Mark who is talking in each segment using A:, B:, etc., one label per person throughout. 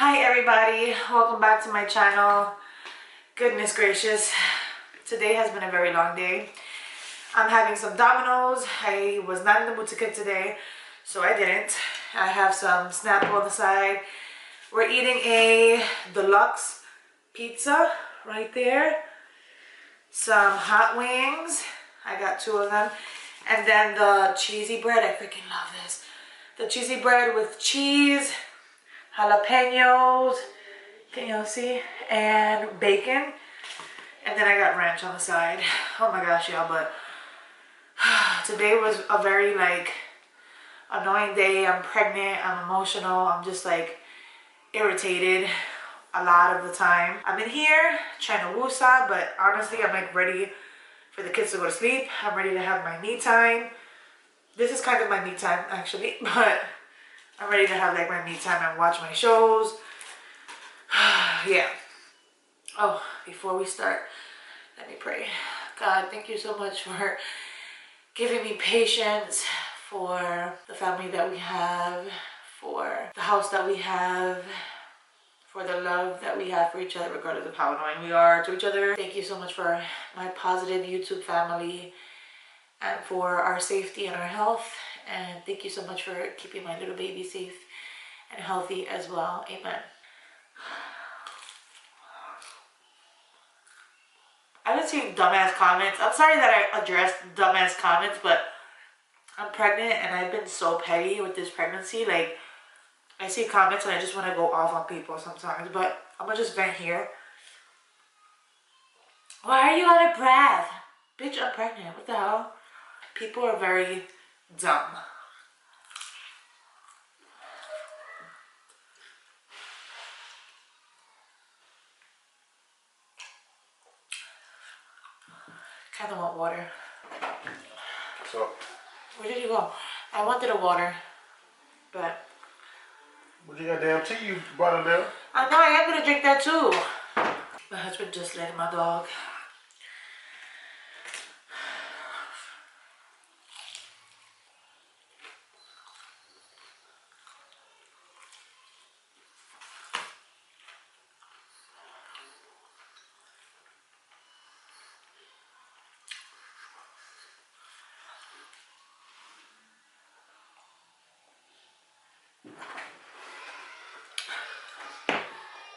A: Hi everybody, welcome back to my channel. Goodness gracious, today has been a very long day. I'm having some Domino's. I was not in the mood to cook today, so I didn't. I have some Snapple on the side. We're eating a deluxe pizza right there. Some hot wings. I got 2 of them. And then the cheesy bread. I freaking love this. The cheesy bread with cheese, jalapenos, can y'all see? And bacon. And then I got ranch on the side. Oh my gosh, y'all, but today was a very annoying day. I'm pregnant, I'm emotional, I'm just irritated a lot of the time. I'm in here trying to woosah, but honestly I'm ready for the kids to go to sleep. I'm ready to have my me time. This is kind of my me time actually, but I'm ready to have my me time and watch my shows. Yeah. Oh, before we start, let me pray. God, thank you so much for giving me patience, for the family that we have, for the house that we have, for the love that we have for each other regardless of how annoying we are to each other. Thank you so much for my positive YouTube family and for our safety and our health. And thank you so much for keeping my little baby safe and healthy as well. Amen. I've been seeing dumbass comments. I'm sorry that I addressed dumbass comments, but I'm pregnant and I've been so petty with this pregnancy. I see comments and I just want to go off on people sometimes, but I'm gonna just vent here. Why are you out of breath? Bitch, I'm pregnant. What the hell? People are very dumb. Kind of want water.
B: So,
A: where did you go? I wanted a water, but
B: what you got damn tea you brought in there?
A: I know I am gonna drink that too. My husband just let my dog.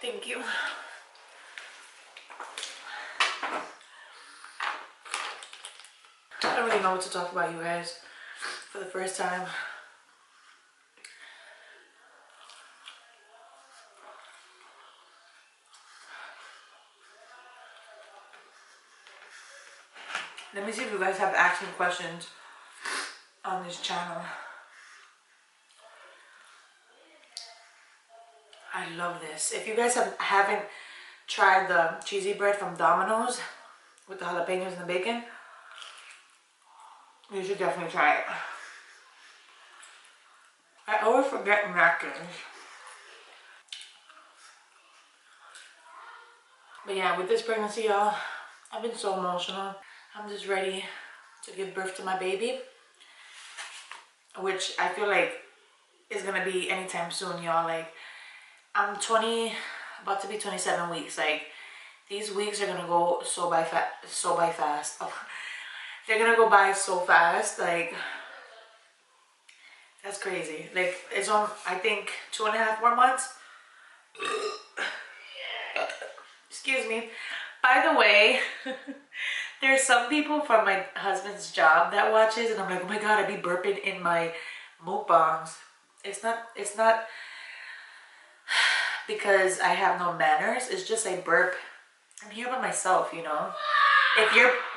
A: Thank you. I don't really know what to talk about, you guys, for the first time. Let me see if you guys have asking questions on this channel. I love this. If you guys haven't tried the cheesy bread from Domino's with the jalapenos and the bacon, you should definitely try it. I always forget napkins. But yeah, with this pregnancy, y'all, I've been so emotional. I'm just ready to give birth to my baby, which I feel like is gonna be anytime soon, y'all. I'm about to be 27 weeks. These weeks are gonna go so by fast. Oh, they're gonna go by so fast. That's crazy. It's on, I think, 2.5 more months. Excuse me. By the way, there's some people from my husband's job that watches, and I'm like, oh my god, I be burping in my mukbangs. It's not because I have no manners. It's just I burp. I'm here by myself, you know.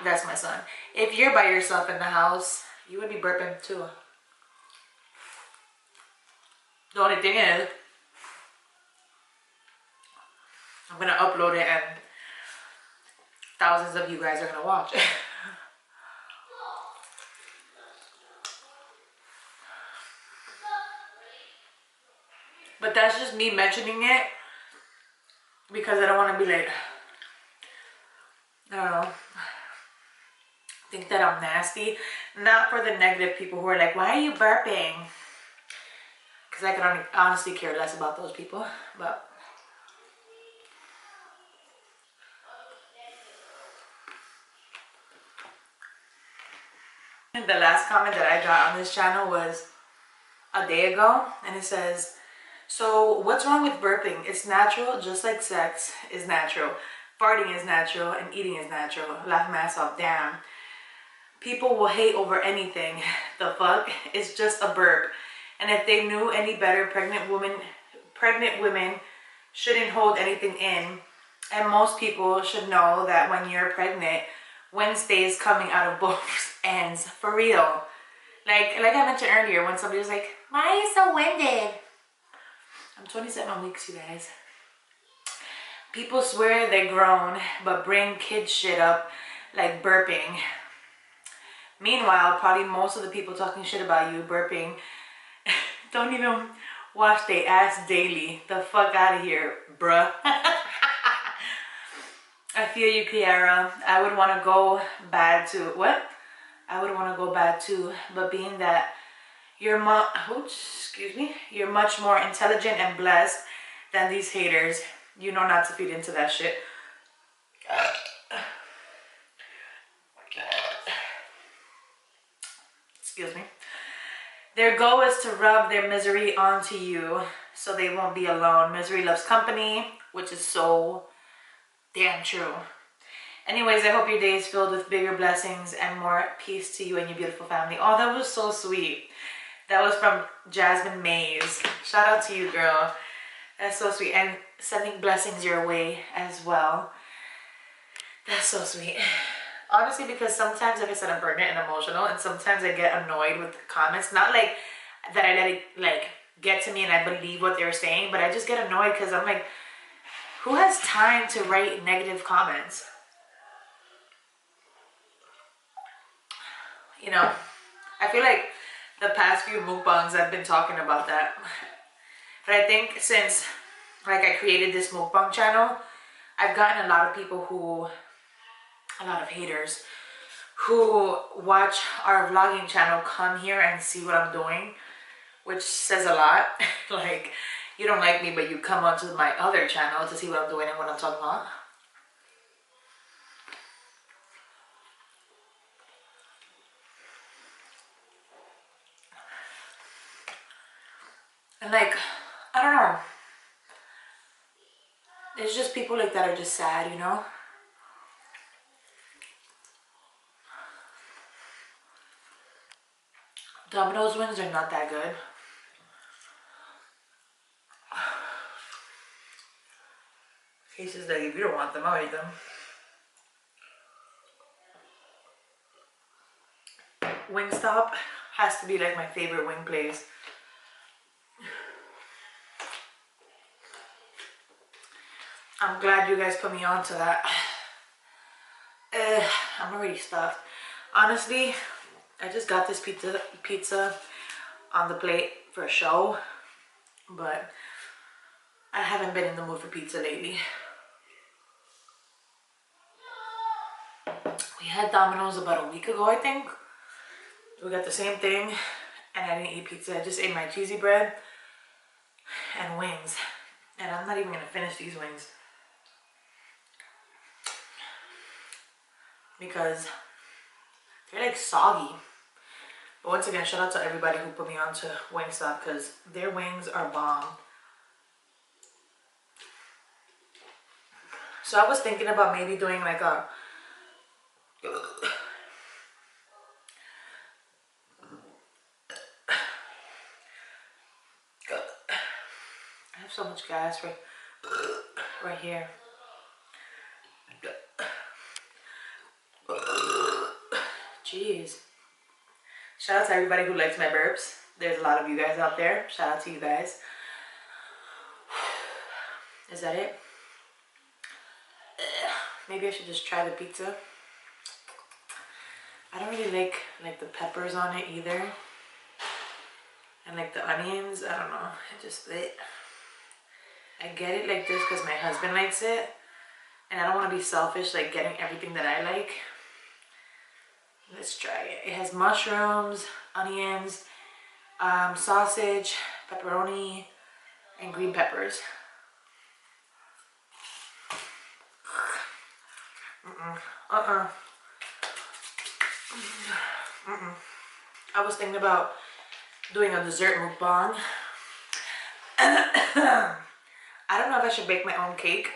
A: That's my son. If you're by yourself in the house, you would be burping too. The only thing is, I'm gonna upload it and thousands of you guys are gonna watch it. But that's just me mentioning it because I don't want to be I don't know, think that I'm nasty. Not for the negative people who are like, why are you burping? Because I could honestly care less about those people. But The last comment that I got on this channel was a day ago, and it says, so what's wrong with burping? It's natural, just like sex is natural. Farting is natural and eating is natural. Laugh my ass off. Damn. People will hate over anything. The fuck? It's just a burp. And if they knew any better, pregnant women shouldn't hold anything in. And most people should know that when you're pregnant, wind stays coming out of both ends. For real. Like I mentioned earlier, when somebody was like, why are you so winded? I'm 27 weeks, you guys. People swear they're grown, but bring kid shit up like burping. Meanwhile, probably most of the people talking shit about you burping don't even wash their ass daily. The fuck out of here, bruh. I feel you, Kiara. I would want to go bad too. What? I would want to go bad too, but being that you're you're much more intelligent and blessed than these haters, you know not to feed into that shit. Excuse me. Their goal is to rub their misery onto you so they won't be alone. Misery loves company, which is so damn true. Anyways, I hope your day is filled with bigger blessings and more peace to you and your beautiful family. Oh, that was so sweet. That was from Jasmine Mays. Shout out to you, girl. That's so sweet. And sending blessings your way as well. That's so sweet. Honestly, because sometimes, like I said, I'm pregnant and emotional, and sometimes I get annoyed with the comments. Not like that I let it like get to me and I believe what they're saying, but I just get annoyed because I'm like, who has time to write negative comments? You know, I feel like the past few mukbangs I've been talking about that. But I think since like I created this mukbang channel, I've gotten a lot of people a lot of haters who watch our vlogging channel come here and see what I'm doing, which says a lot. Like, you don't like me, but you come onto my other channel to see what I'm doing and what I'm talking about. And like, I don't know. It's just people like that are just sad, you know? Domino's wings are not that good. Cases that if you don't want them, I'll eat them. Wingstop has to be like my favorite wing place. I'm glad you guys put me on to that. I'm already stuffed. Honestly, I just got this pizza on the plate for a show, but I haven't been in the mood for pizza lately. We had Domino's about a week ago, I think. We got the same thing, and I didn't eat pizza. I just ate my cheesy bread and wings. And I'm not even gonna finish these wings because they're like soggy. But once again, shout out to everybody who put me on to Wingstop because their wings are bomb. So I was thinking about maybe doing like a I have so much gas right here. Jeez. Shout out to everybody who likes my burps. There's a lot of you guys out there. Shout out to you guys. Is that it? Maybe I should just try the pizza. I don't really like the peppers on it either. And like the onions, I don't know. I get it like this because my husband likes it. And I don't want to be selfish, like getting everything that I like. Let's try it. It has mushrooms, onions, sausage, pepperoni, and green peppers. I was thinking about doing a dessert mukbang. I don't know if I should bake my own cake.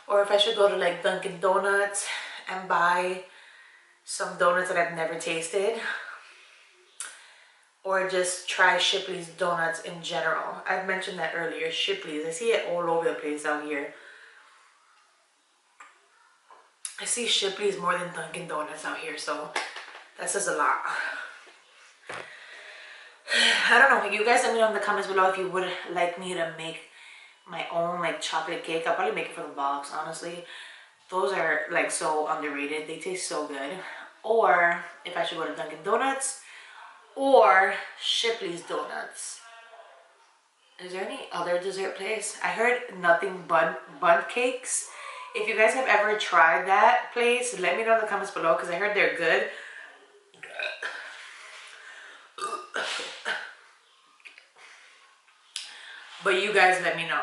A: Or if I should go to like Dunkin' Donuts and buy some donuts that I've never tasted. Or just try Shipley's donuts in general. I've mentioned that earlier, Shipley's. I see it all over the place out here. I see Shipley's more than Dunkin' Donuts out here, so that says a lot. I don't know, you guys let me know in the comments below if you would like me to make my own like chocolate cake. I'll probably make it from the box, honestly. Those are like so underrated. They taste so good. Or if I should go to Dunkin' Donuts or Shipley's Donuts. Is there any other dessert place? I heard Nothing Bun Cakes. If you guys have ever tried that place, let me know in the comments below because I heard they're good. But you guys let me know.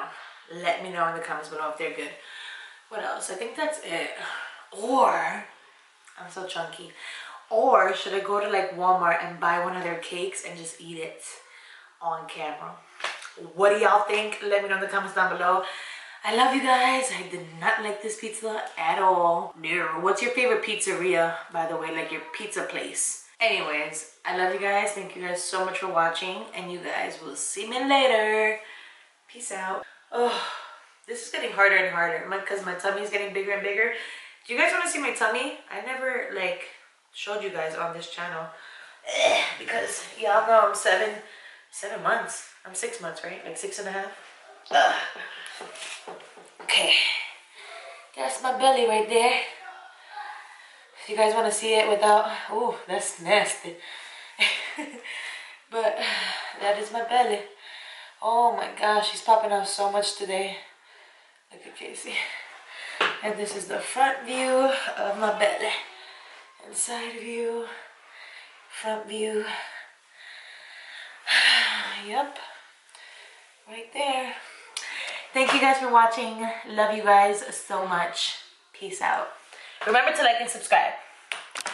A: Let me know in the comments below if they're good. What else? I think that's it. Or, I'm so chunky. Or should I go to like Walmart and buy one of their cakes and just eat it on camera? What do y'all think? Let me know in the comments down below. I love you guys. I did not like this pizza at all. No. What's your favorite pizzeria, by the way? Like your pizza place. Anyways, I love you guys. Thank you guys so much for watching. And you guys will see me later. Peace out. Oh, this is getting harder and harder because my tummy is getting bigger and bigger. Do you guys want to see my tummy? I never like showed you guys on this channel because y'all know I'm 7 months. I'm 6 months, right? Like 6.5. Okay, that's my belly right there. If you guys want to see it without, oh, that's nasty. But that is my belly. Oh my gosh, she's popping out so much today. Look at Casey. And this is the front view of my belly. And side view, front view. Yep, right there. Thank you guys for watching. Love you guys so much. Peace out. Remember to like and subscribe.